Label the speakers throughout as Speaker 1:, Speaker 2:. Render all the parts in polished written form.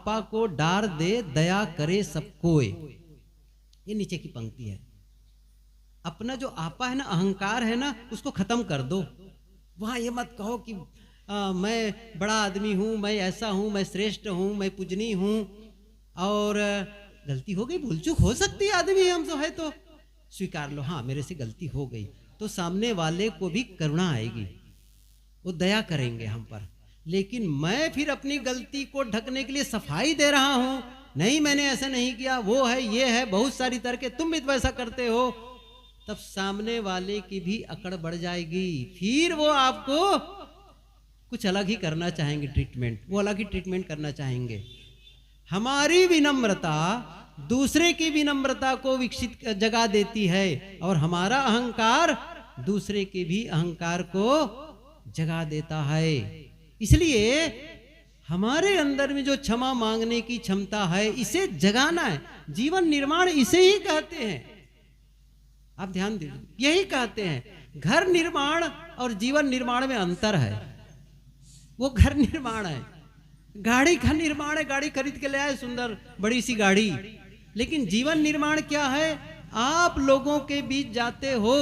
Speaker 1: आपा को डार दे, दया करे सब कोय। ये नीचे की पंक्ति है। अपना जो आपा है ना, अहंकार है ना, उसको खत्म कर दो। वहां ये मत कहो कि मैं बड़ा आदमी हूं, मैं ऐसा हूं, मैं श्रेष्ठ हूं, मैं पूजनीय हूं। और गलती हो गई, भूल चूक हो सकती है, आदमी हम तो है, तो स्वीकार लो, हाँ मेरे से गलती हो गई। तो सामने वाले को भी करुणा आएगी, वो दया करेंगे हम पर। लेकिन मैं फिर अपनी गलती को ढकने के लिए सफाई दे रहा हूं, नहीं मैंने ऐसा नहीं किया, वो है, ये है, बहुत सारी तर्क, तुम भी तो ऐसा करते हो, तब सामने वाले की भी अकड़ बढ़ जाएगी। फिर वो आपको कुछ अलग ही करना चाहेंगे, ट्रीटमेंट, वो अलग ही ट्रीटमेंट करना चाहेंगे। हमारी विनम्रता दूसरे की विनम्रता को विकसित जगा देती है, और हमारा अहंकार दूसरे के भी अहंकार को जगा देता है। इसलिए हमारे अंदर में जो क्षमा मांगने की क्षमता है, इसे जगाना है। जीवन निर्माण इसे ही कहते हैं। आप ध्यान दीजिए, यही कहते हैं। घर निर्माण और जीवन निर्माण में अंतर है। वो घर निर्माण है, गाड़ी का निर्माण है, गाड़ी खरीद के ले आए, सुंदर बड़ी सी गाड़ी। लेकिन जीवन निर्माण क्या है? आप लोगों के बीच जाते हो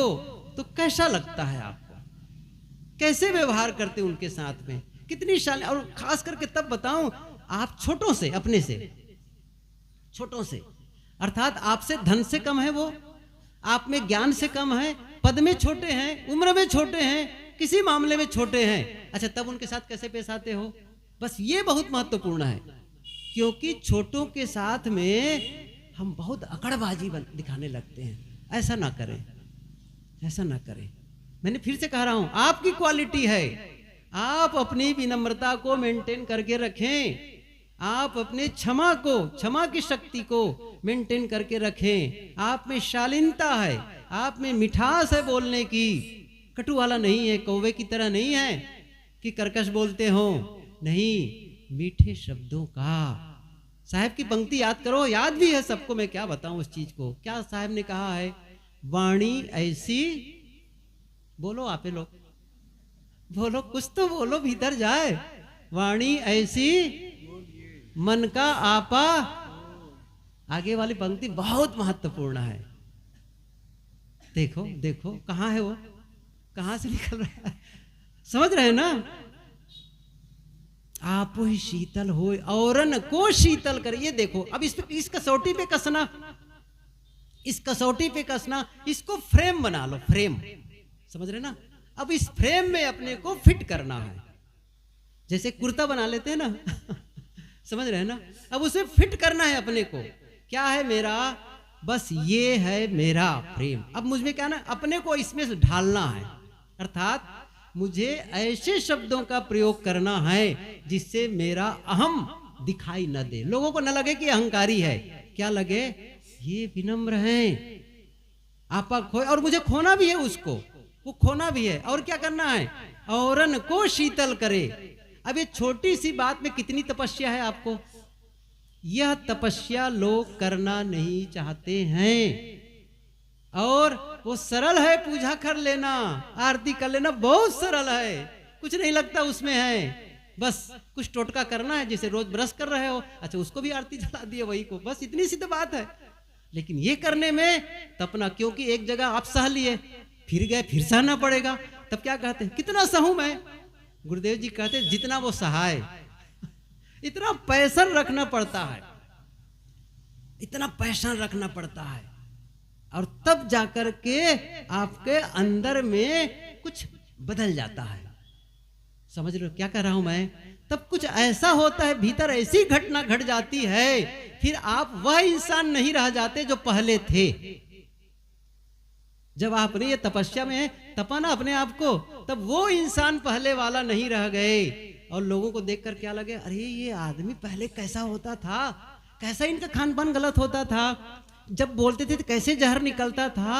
Speaker 1: तो कैसा लगता है आपको, कैसे व्यवहार करते उनके साथ में, कितनी शान। और खास करके तब बताऊं, आप छोटों से, अपने से छोटों से, अर्थात आपसे धन से कम है वो, आप में ज्ञान से कम है, पद में छोटे हैं, उम्र में छोटे हैं, किसी मामले में छोटे हैं, अच्छा तब उनके साथ कैसे पेश आते हो? बस ये बहुत महत्वपूर्ण है, क्योंकि छोटों के साथ में हम बहुत अकड़बाजी दिखाने लगते हैं। ऐसा ना करें, ऐसा ना करें। मैंने फिर से कह रहा हूं, आपकी क्वालिटी है, आप अपनी विनम्रता को मेंटेन करके रखें, आप अपने क्षमा को, क्षमा की शक्ति को मेंटेन करके रखें। आप में शालीनता है, आप में मिठास है बोलने की, कटु वाला नहीं है, कौवे की तरह नहीं है कि कर्कश बोलते हो, नहीं, मीठे शब्दों का। साहब की पंक्ति याद करो, याद भी है सबको, मैं क्या बताऊं उस चीज को। क्या साहब ने कहा है? वाणी ऐसी, बोलो आप लोग, बोलो कुछ तो बोलो, भीतर जाए। वाणी ऐसी मन का आपा। आगे वाली पंक्ति बहुत महत्वपूर्ण है। देखो देखो कहां है वो, कहां से निकल रहा है, समझ रहे हैं ना? आप ही शीतल हो औरन को शीतल कर। ये देखो, अब इस कसौटी पे कसना, इस कसौटी पे कसना, इसको फ्रेम बना लो, फ्रेम, समझ रहे ना? अब इस फ्रेम में अपने को फिट करना है, जैसे कुर्ता बना लेते हैं ना समझ रहे हैं ना? अब उसे फिट करना है अपने को। क्या है मेरा? बस ये है मेरा फ्रेम। अब मुझमें क्या ना, अपने को इसमें से ढालना है, अर्थात मुझे ऐसे शब्दों का प्रयोग करना है जिससे मेरा अहम दिखाई न दे, लोगों को न लगे कि अहंकारी है, क्या लगे ये विनम्र है, आपा खोए, और मुझे खोना भी है उसको, वो खोना भी है। और क्या करना है? औरन को शीतल करे। अब ये छोटी सी बात में कितनी तपस्या है आपको। यह तपस्या लोग करना नहीं चाहते हैं, और वो सरल है, पूजा कर लेना, आरती कर लेना, बहुत सरल है, कुछ नहीं लगता उसमें है। बस कुछ टोटका करना है, जैसे रोज ब्रश कर रहे हो, अच्छा उसको भी आरती जला दिए वही को, बस इतनी सी तो बात है। लेकिन ये करने में तपना, क्योंकि एक जगह आप सह लिए, फिर गए, फिर सहना पड़ेगा, तब क्या कहते हैं? कितना सहूं मैं? गुरुदेव जी कहते हैं जितना वो सहाय इतना पैशन रखना पड़ता है, इतना पैशन रखना पड़ता है, और तब जाकर के आपके अंदर में कुछ बदल जाता है। समझ रहे हो क्या कह रहा हूं मैं? तब कुछ ऐसा होता है, भीतर ऐसी घटना घट जाती है, फिर आप वह इंसान नहीं रह जाते जो पहले थे। जब आपने ये तपस्या में तपाना अपने आप को, तब वो इंसान पहले वाला नहीं रह गए, और लोगों को देखकर क्या लगे, अरे ये आदमी पहले कैसा होता था, कैसा इनका खान पान गलत होता था, जब बोलते थे तो कैसे जहर निकलता था,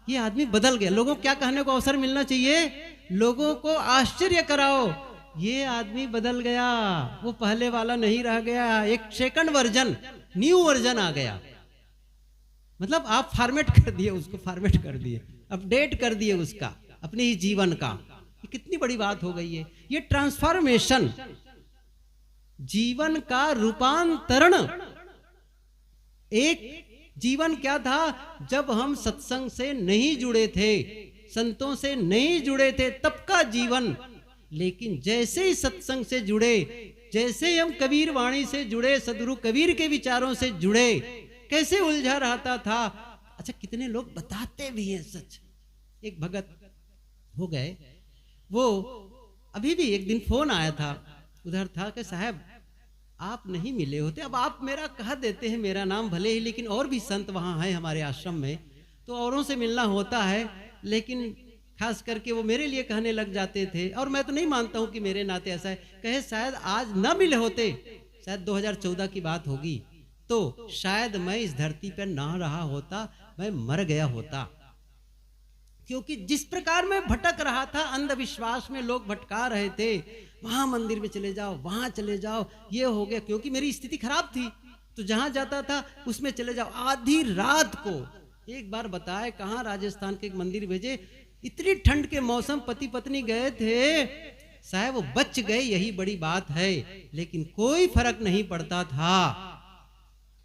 Speaker 1: ये आदमी बदल गया। लोगों को क्या कहने को अवसर मिलना चाहिए? लोगों को आश्चर्य कराओ, ये आदमी बदल गया, वो पहले वाला नहीं रह गया, एक सेकंड वर्जन, न्यू वर्जन आ गया। मतलब आप फॉर्मेट कर दिए उसको, फॉर्मेट कर दिए, अपडेट कर दिए उसका, अपने ही जीवन का। ये कितनी बड़ी बात हो गई है, ये ट्रांसफॉर्मेशन। जीवन का रूपांतरण। एक जीवन क्या था, जब हम सत्संग से नहीं जुड़े थे, संतों से नहीं जुड़े थे, तब का जीवन। लेकिन जैसे ही सत्संग से जुड़े, जैसे ही हम कबीर वाणी से जुड़े, सदगुरु कबीर के विचारों से जुड़े, कैसे उलझा रहता था। अच्छा, कितने लोग बताते भी हैं सच। एक भगत हो गए, वो अभी भी एक दिन फोन आया था, उधर था कि साहब आप नहीं मिले होते, अब आप मेरा कह देते हैं मेरा नाम भले ही, लेकिन और भी संत वहाँ हैं हमारे आश्रम में, तो औरों से मिलना होता है, लेकिन खास करके वो मेरे लिए कहने लग जाते थे। और मैं तो नहीं मानता हूँ कि मेरे नाते ऐसा है। कहे शायद आज ना मिले होते, शायद 2014 की बात होगी, तो शायद मैं इस धरती पर ना रहा होता, मैं मर गया होता। क्योंकि जिस प्रकार मैं भटक रहा था, अंधविश्वास में लोग भटका रहे थे, वहां मंदिर में चले जाओ, वहां चले जाओ, ये हो गया, क्योंकि मेरी स्थिति खराब थी, तो जहां जाता था उसमें चले जाओ। आधी रात को एक बार बताए, कहां राजस्थान के एक मंदिर भेजे, इतनी ठंड के मौसम, पति पत्नी गए थे साहब, वो बच गए, यही बड़ी बात है, लेकिन कोई फर्क नहीं पड़ता था।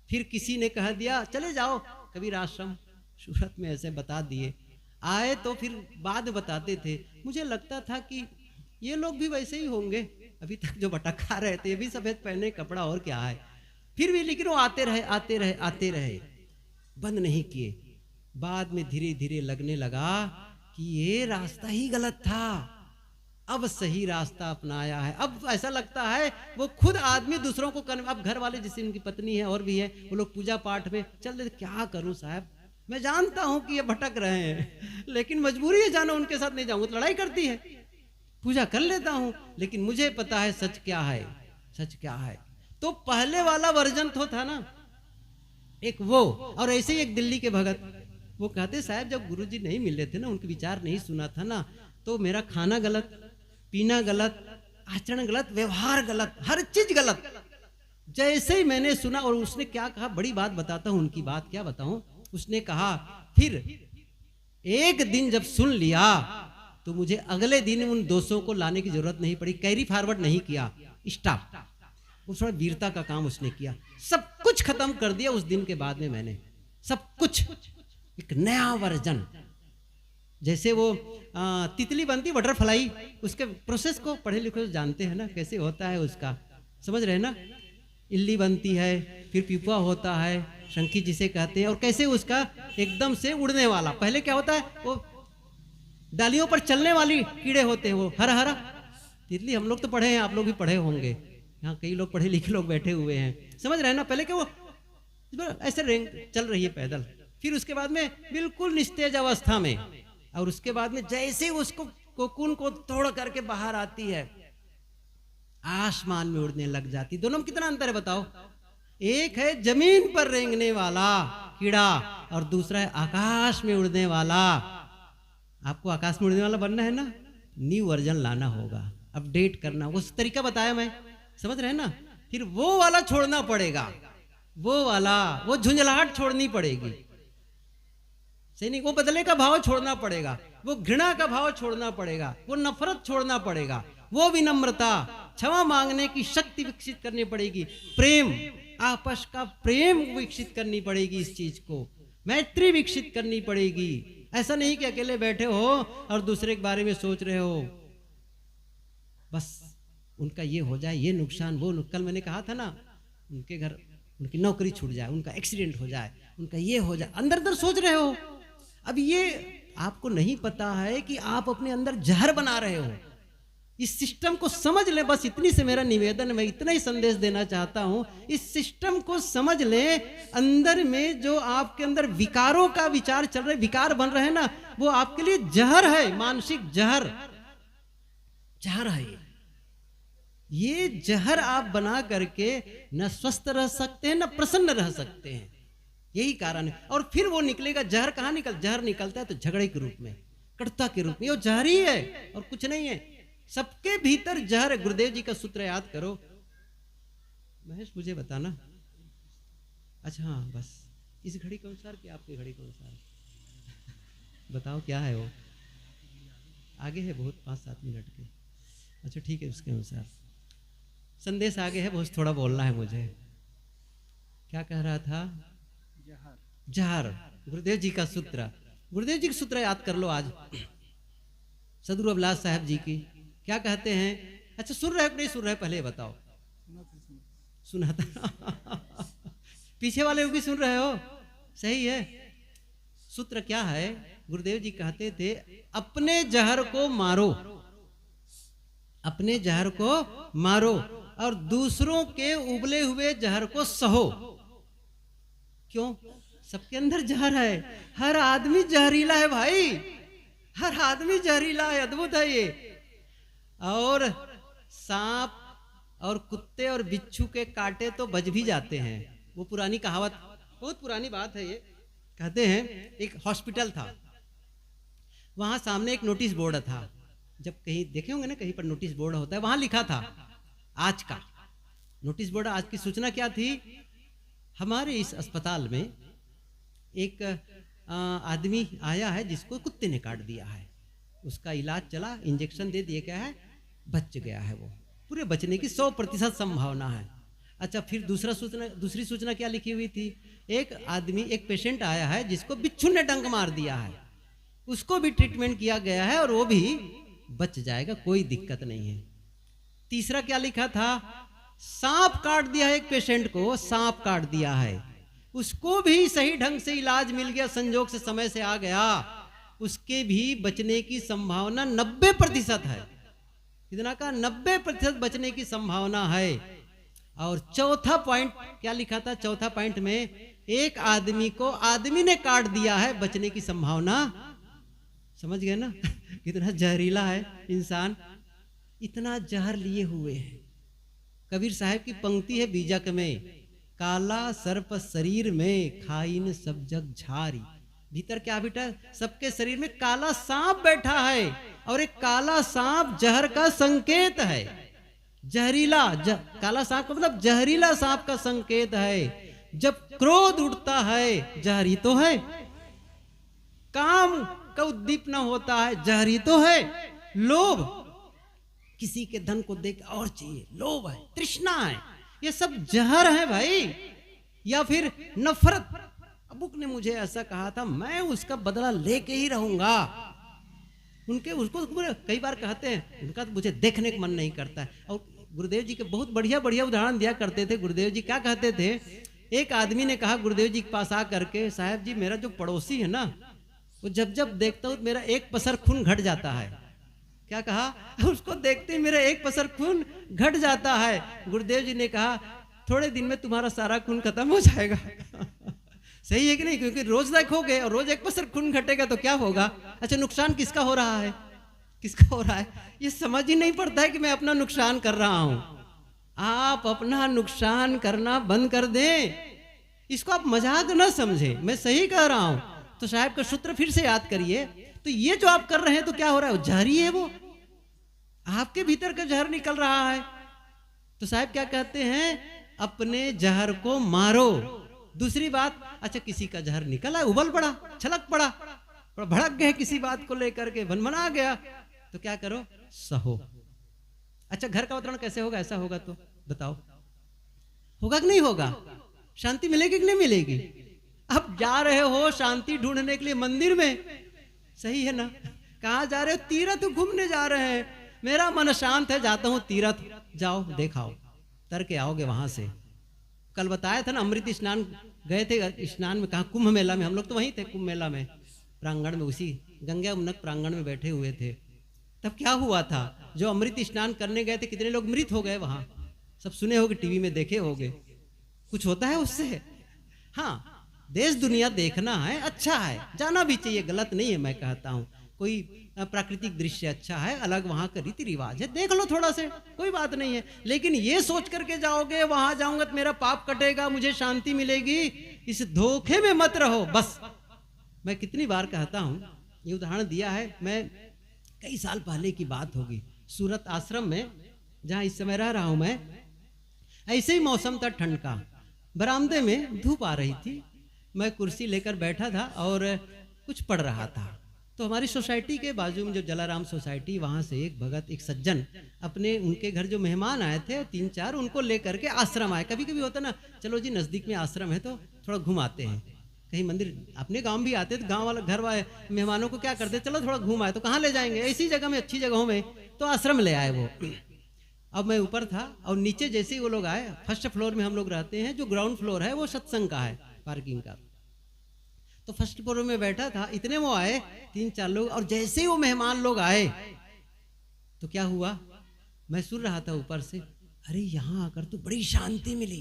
Speaker 1: फिर किसी ने कह दिया चले जाओ कबीर आश्रम, सूरत में ऐसे बता दिए। आए तो फिर बाद बताते थे, मुझे लगता था कि ये लोग भी वैसे ही होंगे, अभी तक जो भटका रहे थे, ये भी सफेद पहने कपड़ा, और क्या है। फिर भी लेकिन वो आते रहे आते रहे आते रहे, बंद नहीं किए। बाद में धीरे धीरे लगने लगा कि ये रास्ता ही गलत था, अब सही रास्ता अपनाया है। अब ऐसा लगता है वो खुद आदमी दूसरों को अब घर वाले, जैसे उनकी पत्नी है और भी है, वो लोग पूजा पाठ में चल रहे, क्या करूं साहब, मैं जानता हूं कि ये भटक रहे हैं, लेकिन मजबूरी है जाना, उनके साथ नहीं जाऊंगा तो लड़ाई करती है। पूजा कर लेता हूं, लेकिन मुझे पता है सच क्या है, सच क्या है। तो पहले वाला वर्जन तो था ना एक वो। और ऐसे ही एक दिल्ली के भगत, वो कहते साहब जब गुरुजी नहीं मिले थे ना, उनके विचार नहीं सुना था ना, तो मेरा खाना गलत, पीना गलत, आचरण गलत, व्यवहार गलत, हर चीज गलत। जैसे ही मैंने सुना, और उसने क्या कहा, बड़ी बात बताता हूं, उनकी बात क्या बताऊं। उसने कहा फिर एक दिन जब सुन लिया तो मुझे अगले दिन उन दोषों को लाने की जरूरत नहीं पड़ी, कैरी फॉरवर्ड नहीं किया, स्टॉप। उस थोड़ा वीरता का काम उसने किया, सब कुछ खत्म कर दिया उस दिन के बाद में। मैंने सब कुछ, एक नया वर्जन। जैसे वो तितली बनती बटरफ्लाई, उसके प्रोसेस को पढ़े लिखे जानते हैं ना, कैसे होता है उसका, समझ रहे ना। इल्ली बनती है, फिर पिपुआ होता है, शंखी जिसे कहते हैं, और कैसे उसका एकदम से उड़ने वाला। पहले क्या होता है, वो डालियों पर चलने वाली कीड़े होते हैं, वो हरा हरा तितली। हम लोग तो पढ़े हैं, आप लोग भी पढ़े होंगे, यहाँ कई लोग पढ़े लिखे लोग बैठे हुए हैं, समझ रहे हैं ना। पहले क्या वो ऐसे रेंग चल रही है पैदल, फिर उसके बाद में बिल्कुल निस्तेज अवस्था में, और उसके बाद में जैसे उसको कोकून को तोड़ करके बाहर आती है, आसमान में उड़ने लग जाती। दोनों में कितना अंतर है बताओ। एक है जमीन पर रेंगने वाला कीड़ा, और दूसरा है आकाश में उड़ने वाला। आपको आकाश में उड़ने वाला बनना है ना, न्यू वर्जन लाना होगा, अपडेट करना, उस तरीका बताया मैं, समझ रहे हैं ना। फिर वो वाला छोड़ना पड़ेगा, वो वाला, वो झुंझलाहट छोड़नी पड़ेगी, सही नहीं। वो बदले का भाव छोड़ना पड़ेगा, वो घृणा का भाव छोड़ना पड़ेगा, वो नफरत छोड़ना पड़ेगा, वो विनम्रता, क्षमा मांगने की शक्ति विकसित करनी पड़ेगी, प्रेम, आपस का प्रेम विकसित करनी पड़ेगी, इस चीज को मैत्री विकसित करनी पड़ेगी। ऐसा नहीं कि अकेले बैठे हो और दूसरे के बारे में सोच रहे हो, बस उनका ये हो जाए, ये नुकसान, वो कल मैंने कहा था ना, उनके घर उनकी नौकरी छूट जाए, उनका एक्सीडेंट हो जाए, उनका ये हो जाए, अंदर अंदर सोच रहे हो। अब ये आपको नहीं पता है कि आप अपने अंदर जहर बना रहे हो। इस सिस्टम को समझ ले, बस इतनी से मेरा निवेदन, मैं इतना ही संदेश देना चाहता हूं। इस सिस्टम को समझ ले, अंदर में जो आपके अंदर विकारों का विचार चल रहे, विकार बन रहे हैं ना, वो आपके लिए जहर है, मानसिक जहर, जहर है ये जहर आप बना करके न स्वस्थ रह सकते हैं, न प्रसन्न रह सकते हैं, यही कारण है। और फिर वो निकलेगा जहर, कहां जहर निकलता है तो झगड़े के रूप में, कटुता के रूप में, वो जहर ही है और कुछ नहीं है। सबके भीतर जहर है। गुरुदेव जी का सूत्र याद करो। महेश मुझे बताना, अच्छा हाँ, बस इस घड़ी के अनुसार कि आपकी घड़ी के अनुसार बताओ क्या है वो, आगे है बहुत 5-7 मिनट के, अच्छा ठीक है, उसके अनुसार संदेश आगे है, बहुत थोड़ा बोलना है मुझे। क्या कह रहा था? जहर, गुरुदेव जी का सूत्र। गुरुदेव जी का सूत्र याद कर लो आज, सदगुरु अभिलाष साहब जी की। क्या कहते हैं? अच्छा सुन रहे हो नहीं सुन रहे, पहले बताओ। सुना था पीछे वाले भी सुन रहे हो? सही है। सूत्र क्या है? गुरुदेव जी कहते थे, अपने जहर को मारो, अपने जहर को मारो और दूसरों के उबले हुए जहर को सहो। क्यों? सबके अंदर जहर है, हर आदमी जहरीला है भाई, हर आदमी जहरीला है, अद्भुत है ये। और सांप और कुत्ते और बिच्छू के कांटे तो बच भी जाते हैं। वो पुरानी कहावत, बहुत पुरानी बात है ये। कहते हैं एक हॉस्पिटल था, वहां सामने एक नोटिस बोर्ड था। जब कहीं देखे होंगे ना, कहीं पर नोटिस बोर्ड होता है, वहां लिखा था आज का नोटिस बोर्ड। आज की सूचना क्या थी? हमारे इस अस्पताल में एक आदमी आया है जिसको कुत्ते ने काट दिया है, उसका इलाज चला, इंजेक्शन दे दिए, क्या है, बच गया है, वो पूरे बचने की 100% संभावना है। अच्छा, फिर दूसरी सूचना क्या लिखी हुई थी? एक आदमी, एक पेशेंट आया है जिसको बिच्छू ने डंक मार दिया है, उसको भी ट्रीटमेंट किया गया है और वो भी बच जाएगा, कोई दिक्कत नहीं है। तीसरा क्या लिखा था? सांप काट दिया है एक पेशेंट को, सांप काट दिया है, उसको भी सही ढंग से इलाज मिल गया, संजोग से समय से आ गया, उसके भी बचने की संभावना 90% है। कितना का? 90% बचने की संभावना है। और चौथा पॉइंट क्या लिखा था? चौथा पॉइंट में एक आदमी को आदमी ने काट दिया है, बचने की संभावना, समझ गए ना कितना जहरीला है इंसान, इतना जहर लिए हुए है। कबीर साहब की पंक्ति है बीजक में, काला सर्प शरीर में खाइन सब जग झारी। भीतर क्या बेटा? सबके शरीर में काला सांप बैठा है, और एक काला सांप जहर का संकेत है, जहरीला काला सांप का मतलब जहरीला सांप का संकेत है। जब क्रोध उठता है जहरी तो है, काम का उद्दीपना होता है जहरी तो है, लोभ, किसी के धन को देख और चाहिए, लोभ है, तृष्णा है, ये सब जहर है भाई। या फिर नफरत, अबुक ने मुझे ऐसा कहा था, मैं उसका बदला लेके ही रहूंगा। उसको कई बार कहते हैं, उनका तो मुझे देखने का मन नहीं करता है। और गुरुदेव जी के बहुत बढ़िया बढ़िया उदाहरण दिया करते थे। गुरुदेव जी क्या कहते थे? एक आदमी ने कहा गुरुदेव जी के पास आ करके, साहब जी मेरा जो पड़ोसी है ना, वो जब जब देखता हूँ मेरा एक पसर खून घट जाता है। क्या कहा? उसको देखते ही मेरा एक पसर खून घट जाता है। गुरुदेव जी ने कहा थोड़े दिन में तुम्हारा सारा खून खत्म हो जाएगा सही है कि नहीं? क्योंकि रोज देखोगे और रोज एक पसर खून घटेगा तो क्या होगा? अच्छा, नुकसान किसका हो रहा है? किसका हो रहा है? ये समझ ही नहीं पड़ता है कि मैं अपना नुकसान कर रहा हूं। आप अपना नुकसान करना बंद कर दें, इसको आप मजाक ना समझे, मैं सही कह रहा हूं। तो साहब का सूत्र फिर से याद करिए। तो ये जो आप कर रहे हैं तो क्या हो रहा है? जहरी है, वो आपके भीतर का जहर निकल रहा है। तो साहब क्या कहते हैं? अपने जहर को मारो। दूसरी बात, अच्छा किसी का जहर निकला, उबल पड़ा, छलक पड़ा, भड़क गए किसी बात को लेकर के, भनभना गया, तो क्या करो? सहो। अच्छा, घर का वातावरण कैसे होगा? ऐसा होगा तो बताओ, होगा कि नहीं होगा? शांति मिलेगी कि नहीं मिलेगी? अब जा रहे हो शांति ढूंढने के लिए मंदिर में, सही है ना? कहाँ जा रहे हो? तीर्थ घूमने जा रहे हैं। मेरा मन शांत है, जाता हूं तीर्थ। जाओ, देखाओ, तर के आओगे वहां से। कल बताया था ना, अमृत स्नान गए थे, स्नान में कहा? कुंभ मेला में। हम लोग तो वहीं थे, कुंभ मेला में प्रांगण में, उसी गंगा उन्नत प्रांगण में बैठे हुए थे। तब क्या हुआ था? जो अमृत स्नान करने गए थे, कितने लोग मृत हो गए वहां, सब सुने होगे, टीवी में देखे होगे। कुछ होता है उससे? हाँ, देश दुनिया देखना है, अच्छा है, जाना भी चाहिए, गलत नहीं है, मैं कहता हूँ। कोई प्राकृतिक दृश्य अच्छा है, अलग वहां का रीति रिवाज है, देख लो थोड़ा से, कोई बात नहीं है। लेकिन ये सोच करके जाओगे वहां जाऊंगा तो मेरा पाप कटेगा, मुझे शांति मिलेगी, इस धोखे में मत रहो। बस मैं कितनी बार कहता हूं, ये उदाहरण दिया है, मैं कई साल पहले की बात होगी, सूरत आश्रम में जहां इस समय रह रहा हूं मैं, ऐसे ही मौसम था ठंड का, बरामदे में धूप आ रही थी, मैं कुर्सी लेकर बैठा था और कुछ पढ़ रहा था। तो तो हमारी सोसाइटी के बाजू में जो जलाराम सोसाइटी, वहाँ से एक भगत, एक सज्जन अपने, उनके घर जो मेहमान आए थे 3-4, उनको लेकर के आश्रम आए। कभी कभी होता ना, चलो जी नज़दीक में आश्रम है तो थोड़ा घुमाते हैं, कहीं मंदिर, अपने गांव में भी आते तो गांव वाला घर वाले मेहमानों को क्या करते, चलो थोड़ा घूम आए, तो कहाँ ले जाएंगे, ऐसी जगह में, अच्छी जगहों में, तो आश्रम ले आए वो। अब मैं ऊपर था और नीचे जैसे ही वो लोग आए, फर्स्ट फ्लोर में हम लोग रहते हैं, जो ग्राउंड फ्लोर है वो सत्संग का है, पार्किंग का। तो फर्स्ट फ्लोर में बैठा था, इतने वो आए 3-4 लोग, और जैसे ही वो मेहमान लोग आए तो क्या हुआ, मैं सुन रहा था ऊपर से, अरे यहाँ आकर तो बड़ी शांति मिली।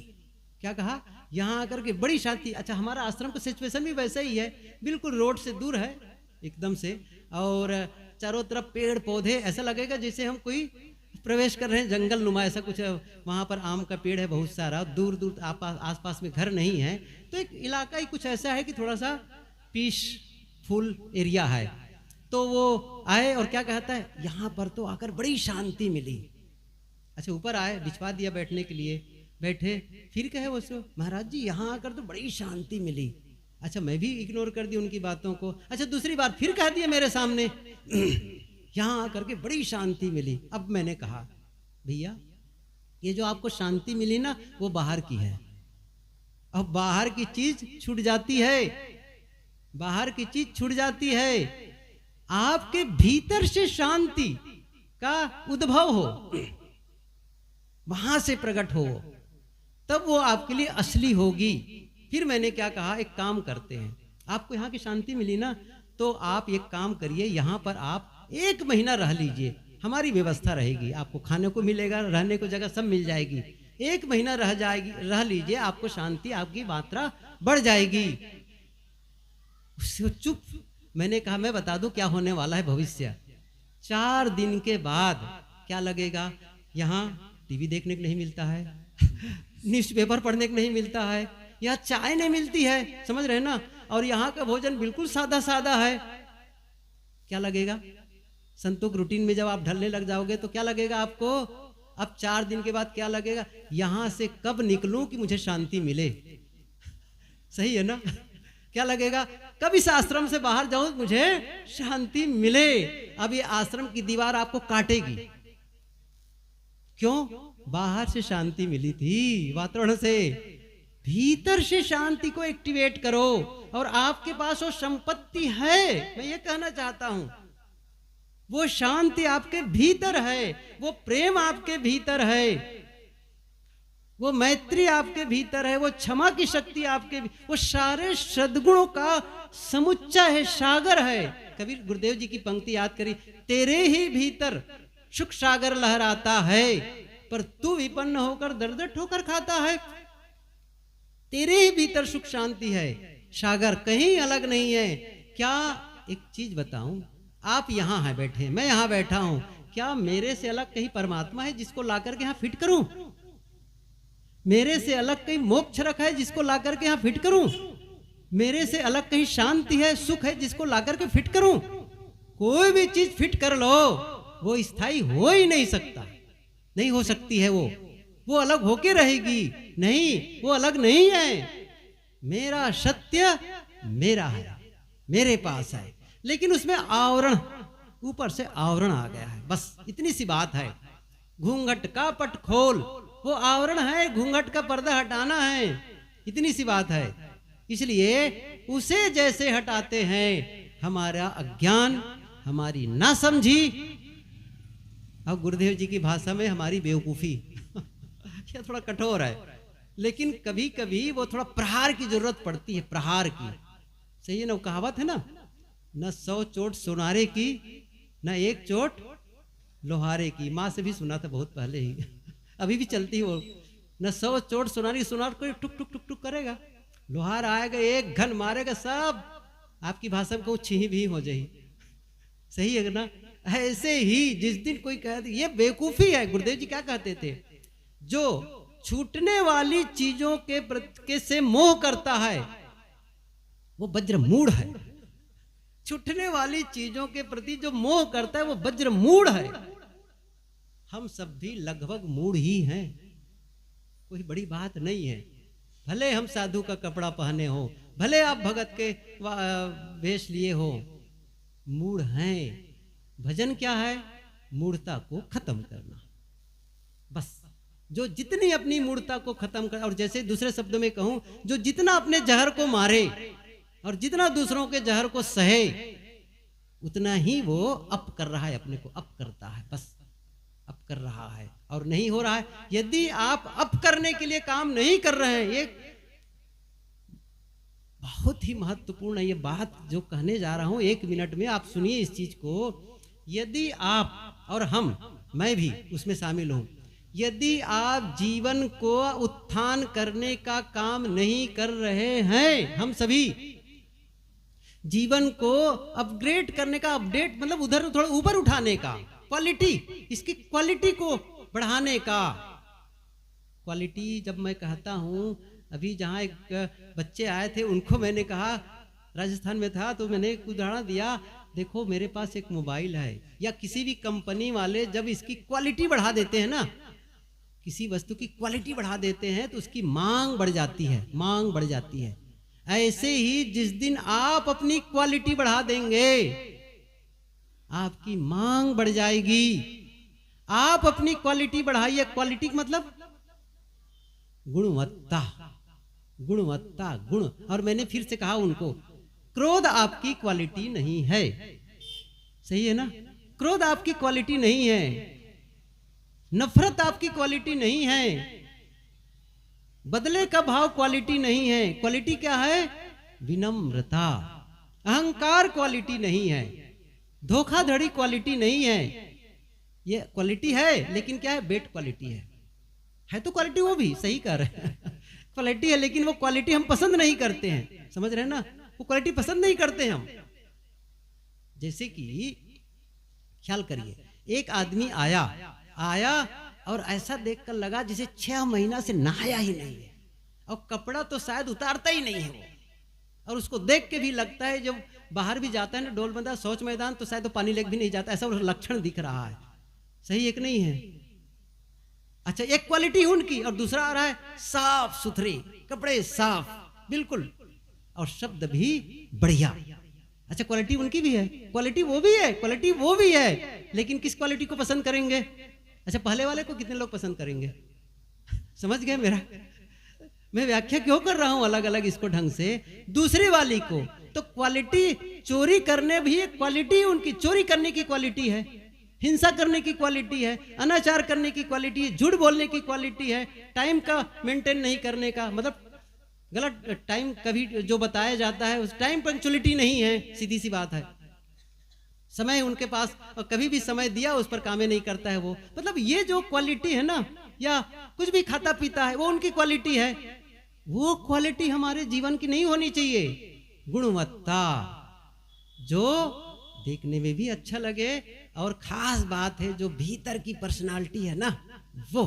Speaker 1: क्या कहा, यहाँ आकर के बड़ी शांति। अच्छा, हमारा आश्रम का सिचुएशन भी वैसा ही है, बिल्कुल रोड से दूर है एकदम से, और चारों तरफ पेड़ पौधे, ऐसा लगेगा जैसे हम कोई प्रवेश कर रहे हैं जंगल नुमा, ऐसा कुछ। वहाँ पर आम का पेड़ है बहुत सारा, दूर दूर आसपास में घर नहीं है, तो एक इलाका ही कुछ ऐसा है कि थोड़ा सा पीसफुल एरिया है। तो वो आए और क्या कहता है, यहाँ पर तो आकर बड़ी शांति मिली। अच्छा, ऊपर आए, बिछवा दिया बैठने के लिए, बैठे, फिर कहे वो, महाराज जी यहाँ आकर तो बड़ी शांति मिली। अच्छा, मैं भी इग्नोर कर दी उनकी बातों को। अच्छा, दूसरी बार फिर कह दिया मेरे सामने, यहाँ आकर के बड़ी शांति मिली। अब मैंने कहा, भैया ये जो आपको शांति मिली ना, वो बाहर की है। अब बाहर की चीज छूट जाती है, बाहर की चीज छूट जाती है। आपके भीतर से शांति का उद्भव हो, वहां से प्रकट हो, तब वो आपके लिए असली होगी। फिर मैंने क्या कहा, एक काम करते हैं, आपको यहाँ की शांति मिली ना, तो आप एक काम करिए, यहाँ पर आप 1 महीना रह लीजिए, हमारी व्यवस्था रहेगी, आपको खाने को मिलेगा, रहने को जगह सब मिल जाएगी। 1 महीना रह लीजिए, आपको शांति, आपकी मात्रा बढ़ जाएगी। उससे चुप। मैंने कहा, मैं बता दूं क्या होने वाला है भविष्य। 4 दिन के बाद क्या लगेगा, यहाँ टीवी देखने को नहीं मिलता है, न्यूज़पेपर पढ़ने को नहीं मिलता है, यहाँ चाय नहीं मिलती है, समझ रहे ना, और यहाँ का भोजन बिल्कुल सादा सादा है। क्या लगेगा, संतों के रूटीन में जब आप ढलने लग जाओगे तो क्या लगेगा आपको। अब 4 दिन के बाद क्या लगेगा, यहां से कब निकलूं कि मुझे शांति मिले। सही है ना, क्या लगेगा, कब इस आश्रम से बाहर जाऊं मुझे शांति मिले। अब ये आश्रम की दीवार आपको काटेगी, क्यों, बाहर से शांति मिली थी, वातावरण से। भीतर से शांति को एक्टिवेट करो, और आपके पास वो संपत्ति है। मैं ये कहना चाहता हूं, वो शांति आपके भीतर है, वो प्रेम आपके भीतर है, वो मैत्री आपके भीतर है, वो क्षमा की शक्ति आपके, वो सारे सद्गुणों का समुच्चय है, सागर है। कबीर गुरुदेव जी की पंक्ति याद करी, तेरे ही भीतर सुख सागर लहराता है, पर तू विपन्न होकर दर दर ठोकर खाता है। तेरे ही भीतर सुख शांति है, सागर कहीं अलग नहीं है। क्या एक चीज बताऊं, आप यहाँ हैं बैठे, मैं यहाँ बैठा हूं, क्या मेरे से अलग कहीं परमात्मा है जिसको लाकर के यहाँ फिट करूं? मेरे से अलग कहीं मोक्ष रखा है जिसको लाकर के यहाँ फिट करूं? मेरे से अलग कहीं शांति है, सुख है जिसको लाकर के फिट करूं? कोई भी चीज फिट कर लो, वो स्थायी हो ही नहीं सकता, नहीं हो सकती है वो अलग होके रहेगी। नहीं, वो अलग नहीं है। मेरा सत्य मेरा है, मेरे पास है, लेकिन उसमें आवरण, ऊपर से आवरण आ गया है, बस इतनी सी बात है। घूंघट का पट खोल, वो आवरण है, घूंघट का पर्दा हटाना है, इतनी सी बात है। इसलिए उसे जैसे हटाते हैं, हमारा अज्ञान, हमारी नासमझी, अब गुरुदेव जी की भाषा में हमारी बेवकूफी यह थोड़ा कठोर है, लेकिन कभी कभी वो थोड़ा प्रहार की जरूरत पड़ती है, प्रहार की। सही है ना, वो कहावत है ना, न 100 चोट सोनारे की, न 1 चोट लोहारे की। माँ से भी सुना था बहुत पहले ही अभी भी चलती है वो, न 100 चोट सोनारे की, सोनार कोई टुक टुक टुक टुक करेगा, लोहार आएगा एक घन मारेगा, सब आपकी भाषा में कहूँ छिही भी हो जाए। सही है ना, ऐसे ही जिस दिन कोई कहते ये बेवकूफी है, गुरुदेव जी क्या कहते थे, जो छूटने वाली चीजों के से मोह करता है वो वज्र मूढ़ है। छूटने वाली चीजों के प्रति जो मोह करता है वो वज्र मूढ़ है। हम सब भी लगभग मूढ़ ही हैं, कोई बड़ी बात नहीं है। भले हम साधु का कपड़ा पहने हो, भले आप भगत के वेश लिए हो, मूढ़ हैं। भजन क्या है? मूढ़ता को खत्म करना। बस जो जितनी अपनी मूढ़ता को खत्म कर, और जैसे दूसरे शब्दों में कहूं, जो जितना अपने जहर को मारे और जितना दूसरों के जहर को सहे, उतना ही वो अप कर रहा है, अपने को अप करता है। बस अप कर रहा है और नहीं हो रहा है। यदि आप अप करने के लिए काम नहीं कर रहे हैं, ये बहुत ही महत्वपूर्ण है ये बात जो कहने जा रहा हूं, 1 मिनट में आप सुनिए इस चीज को। यदि आप और हम, मैं भी उसमें शामिल हूं, यदि आप जीवन को उत्थान करने का काम नहीं कर रहे हैं, हम सभी जीवन को अपग्रेड करने का, अपडेट मतलब उधर थोड़ा ऊपर उठाने का, क्वालिटी, इसकी क्वालिटी को बढ़ाने का। क्वालिटी जब मैं कहता हूं, अभी जहां एक बच्चे आए थे उनको मैंने कहा, राजस्थान में था तो मैंने एक उदाहरण दिया, देखो मेरे पास एक मोबाइल है, या किसी भी कंपनी वाले जब इसकी क्वालिटी बढ़ा देते हैं ना, किसी वस्तु की क्वालिटी बढ़ा देते हैं तो उसकी मांग बढ़ जाती है, मांग बढ़ जाती है। ऐसे ही जिस दिन आप अपनी क्वालिटी बढ़ा देंगे, आपकी मांग बढ़ जाएगी। आप अपनी क्वालिटी बढ़ाइए। क्वालिटी मतलब गुणवत्ता, गुणवत्ता, गुण। और मैंने फिर से कहा उनको, क्रोध आपकी क्वालिटी नहीं है, सही है ना? क्रोध आपकी क्वालिटी नहीं है, नफरत आपकी क्वालिटी नहीं है, बदले का भाव क्वालिटी नहीं है। क्वालिटी क्या है? विनम्रता। अहंकार क्वालिटी नहीं है, धोखाधड़ी क्वालिटी नहीं है। ये क्वालिटी है, लेकिन क्या है? बेड क्वालिटी है तो क्वालिटी वो भी सही कर रहे हैं क्वालिटी है, लेकिन वो क्वालिटी हम पसंद नहीं करते हैं, समझ रहे हैं ना? वो क्वालिटी पसंद नहीं करते हम। जैसे कि ख्याल करिए, एक आदमी आया और ऐसा देखकर लगा जैसे 6 महीना से नहाया ही नहीं है, और कपड़ा तो शायद उतारता ही नहीं है वो, और उसको देख के भी लगता है, जब बाहर भी जाता है ना, डोलबंदा शौच मैदान, तो शायद तो पानी लेके भी नहीं जाता, ऐसा लक्षण दिख रहा है। सही एक नहीं है? अच्छा, एक क्वालिटी उनकी, और दूसरा आ रहा है साफ सुथरे कपड़े, साफ बिल्कुल, और शब्द भी बढ़िया। अच्छा, क्वालिटी उनकी भी है, क्वालिटी वो भी है, क्वालिटी वो भी है, लेकिन किस क्वालिटी को पसंद करेंगे? अच्छा, पहले वाले को कितने लोग पसंद करेंगे? समझ गए मेरा? मैं व्याख्या क्यों कर रहा हूं अलग अलग इसको ढंग से? दूसरी वाली को तो क्वालिटी, चोरी करने भी एक क्वालिटी उनकी, चोरी करने की क्वालिटी है, हिंसा करने की क्वालिटी है, अनाचार करने की क्वालिटी है, झूठ बोलने की क्वालिटी है, टाइम का मेंटेन नहीं करने का, मतलब गलत टाइम कभी जो बताया जाता है उस टाइम पंक्चुअलिटी नहीं है, सीधी सी बात है। समय उनके पास कभी भी समय दिया उस पर काम नहीं करता है वो। मतलब ये जो क्वालिटी है ना, या कुछ भी खाता पीता है, वो उनकी क्वालिटी है। वो क्वालिटी हमारे जीवन की नहीं होनी चाहिए। गुणवत्ता, जो देखने में भी अच्छा लगे, और खास बात है जो भीतर की पर्सनालिटी है ना, वो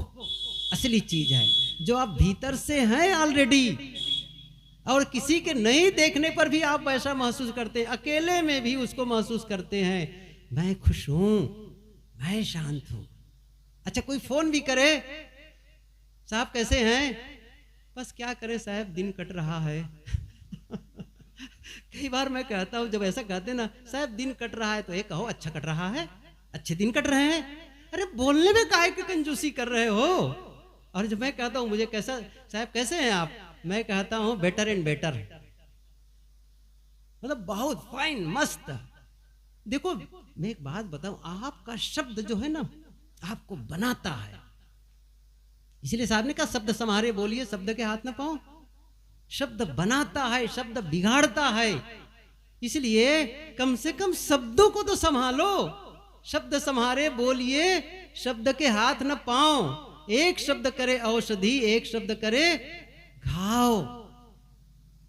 Speaker 1: असली चीज है, जो आप भीतर से हैं ऑलरेडी, और किसी के नहीं देखने पर भी आप वैसा महसूस करते हैं, अकेले में भी उसको महसूस करते हैं, मैं खुश हूं, मैं शांत हूं। अच्छा, कोई फोन भी करे, साहब कैसे हैं? बस क्या करें साहब, दिन कट रहा है कई बार मैं कहता हूं, जब ऐसा कहते ना, साहब दिन कट रहा है, तो ये कहो अच्छा कट रहा है, अच्छे दिन कट रहे हैं। अरे बोलने में काहे की कंजूसी कर रहे हो? और जब मैं कहता हूं मुझे कैसा, साहब कैसे हैं आप, मैं कहता हूं बेटर एंड बेटर, मतलब बहुत फाइन, मस्त। देखो मैं एक बात बताऊं, आपका शब्द जो है ना, आपको बनाता है। इसलिए साहब ने कहा शब्द संहारे बोलिए, शब्द के हाथ ना पाओ। शब्द बनाता है, शब्द बिगाड़ता है, इसलिए कम से कम शब्दों को तो संभालो। शब्द संहारे बोलिए, शब्द के हाथ न पाओ। एक शब्द करे औषधि, एक शब्द करे घाव।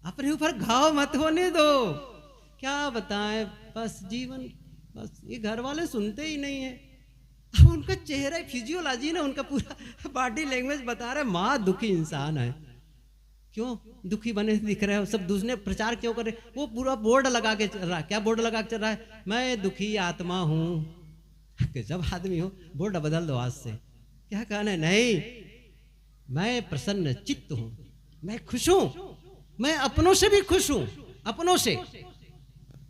Speaker 1: अपने ऊपर घाव मत होने दो। क्या बताएं, बस जीवन, बस ये घर वाले सुनते ही नहीं है। अब उनका चेहरा, फिजियोलॉजी ना, उनका पूरा बॉडी लैंग्वेज बता रहा है मां दुखी इंसान है। क्यों दुखी बने दिख रहे हो? सब दूसरे प्रचार क्यों कर रहे? वो पूरा बोर्ड लगा के चल रहा है। क्या बोर्ड लगा के चल रहा है? मैं दुखी आत्मा हूं। जब आदमी हो, बोर्ड बदल दो आज से। क्या कहना है? नहीं, मैं प्रसन्न चित्त हूं, मैं खुश हूं, मैं अपनों से भी खुश हूं, अपनों से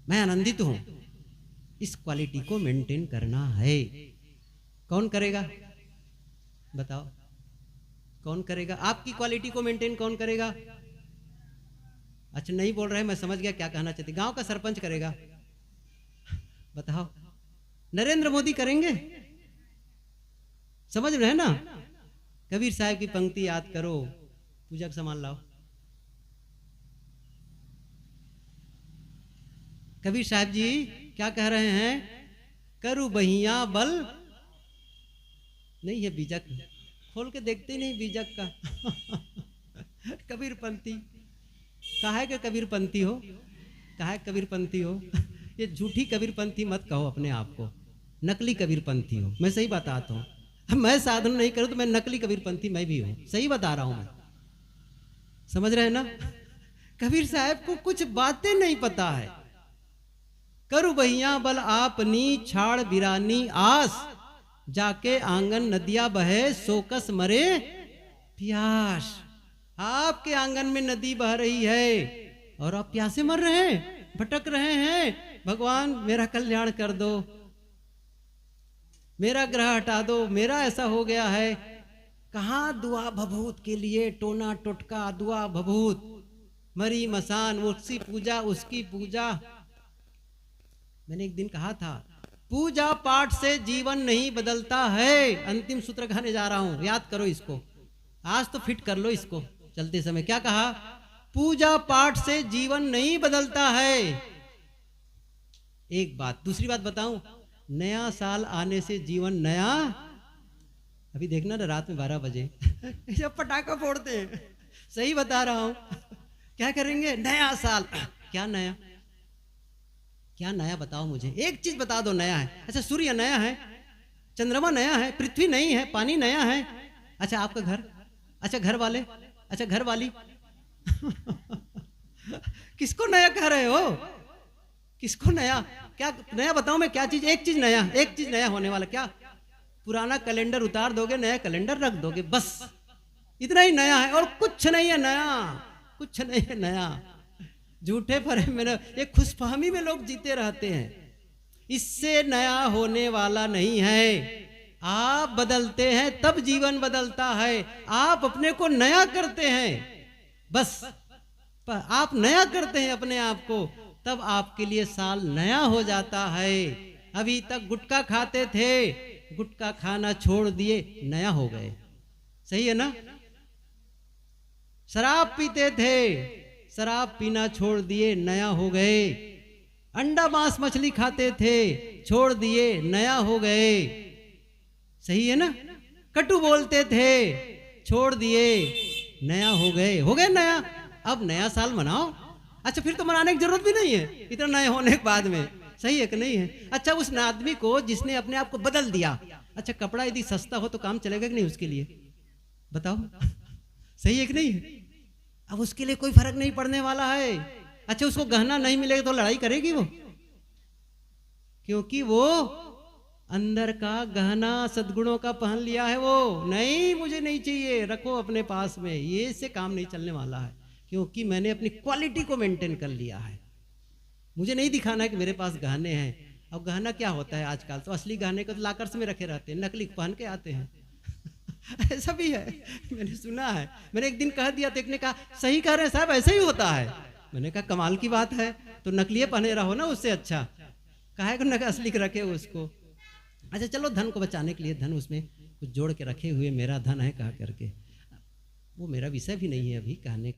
Speaker 1: मैं आनंदित हूं। इस क्वालिटी को मेंटेन करना है। कौन करेगा बताओ, कौन करेगा? आपकी क्वालिटी को मेंटेन कौन करेगा? अच्छा नहीं बोल रहे, मैं समझ गया क्या कहना चाहते। गांव का सरपंच करेगा, बताओ। नरेंद्र मोदी करेंगे? समझ रहे हैं ना? कबीर साहब की पंक्ति याद करो, पूजा का सामान लाओ। कबीर साहब जी क्या कह रहे हैं? करु बहिया बल नहीं है, बीजक खोल के देखते ही नहीं बीजक का। कबीरपंथी काहे के कबीरपंथी हो, काहे कबीरपंथी हो? ये झूठी कबीरपंथी मत कहो अपने आप को, नकली कबीरपंथी हो। मैं सही बताता हूँ, मैं साधन नहीं करूँ तो मैं नकली कबीरपंथी मैं भी हूँ, सही बता रहा हूँ मैं। समझ रहे हैं ना? कबीर साहब को कुछ बातें नहीं पता है। करु बहिया बल आपनी छाड़ बिरानी आस, जाके आंगन नदिया बहे सोकस मरे प्यास। आपके आंगन में नदी बह रही है और आप प्यासे मर रहे हैं, भटक रहे हैं। भगवान मेरा कल्याण कर दो, मेरा ग्रह हटा दो, मेरा ऐसा हो गया है। कहाँ दुआ भभूत के लिए टोना टोटका दुआ भभूत, मरी मसान उसकी पूजा उसकी पूजा। मैंने एक दिन कहा था, पूजा पाठ से जीवन नहीं बदलता है। अंतिम सूत्र कहने जा रहा हूं, याद करो इसको, आज तो फिट कर लो इसको चलते समय। क्या कहा? पूजा पाठ से जीवन नहीं बदलता है, एक बात। दूसरी बात बताऊं, नया साल आने से जीवन नया। अभी देखना ना रात में 12 बजे जब पटाखा फोड़ते हैं, सही बता रहा हूं। क्या करेंगे? नया साल। क्या नया? क्या नया बताओ मुझे, एक चीज बता दो नया है। अच्छा सूर्य नया है, चंद्रमा नया है, पृथ्वी नई है, पानी नया है। अच्छा आपका घर, अच्छा घर वाले, अच्छा घर वाली। किसको नया कह रहे हो? किसको नया? क्या नया बताओ मैं, क्या चीज? एक चीज नया, एक चीज नया होने वाला। क्या? पुराना कैलेंडर उतार दोगे, नया कैलेंडर रख दोगे, बस इतना ही नया है और कुछ नहीं है नया, कुछ नहीं है नया। झूठे फरे मेरे, एक खुशफहमी में लोग जीते रहते हैं। इससे नया होने वाला नहीं है। आप बदलते हैं तब जीवन बदलता है। आप अपने को नया करते हैं, बस आप नया करते हैं अपने आप को, तब आपके लिए साल नया हो जाता है। अभी तक गुटखा खाते थे, गुटखा खाना छोड़ दिए, नया हो गए। सही है ना? शराब पीते थे, शराब पीना छोड़ दिए, नया हो गए। अंडा मांस मछली खाते थे, छोड़ दिए, नया हो गए। सही है ना? कटु बोलते थे, छोड़ दिए, नया हो गए। हो गए नया। अब नया साल मनाओ। अच्छा फिर तो मनाने की जरूरत भी नहीं है इतना नए होने के बाद में। सही है कि नहीं है? अच्छा उस आदमी को जिसने अपने आप को बदल दिया, अच्छा कपड़ा यदि सस्ता हो तो काम चलेगा कि नहीं उसके लिए? बताओ। सही है कि नहीं है? अब उसके लिए कोई फर्क नहीं पड़ने वाला है। अच्छा उसको गहना नहीं मिलेगा तो लड़ाई करेगी वो, क्योंकि वो अंदर का गहना सद्गुणों का पहन लिया है। वो नहीं, मुझे नहीं चाहिए, रखो अपने पास में, ये से काम नहीं चलने वाला है, क्योंकि मैंने अपनी क्वालिटी को मेंटेन कर लिया है। मुझे नहीं दिखाना है कि मेरे पास गहने हैं। अब गहना क्या होता है आजकल? तो असली गहने को तो लाकर्स में रखे रहते हैं, नकली पहन के आते हैं। ऐसा भी है, मैंने सुना है। मैंने एक दिन कह दिया तो एक ने कहा सही कह रहे हैं साहब, ऐसा ही होता है। मैंने कहा कमाल की बात है, तो नकली पहने रहो ना, उससे अच्छा काहे को असली के रखे उसको। अच्छा चलो धन को बचाने के लिए धन उसमें कुछ जोड़ के रखे हुए, मेरा धन है कहा करके, वो मेरा विषय भी नहीं है अभी कहने का।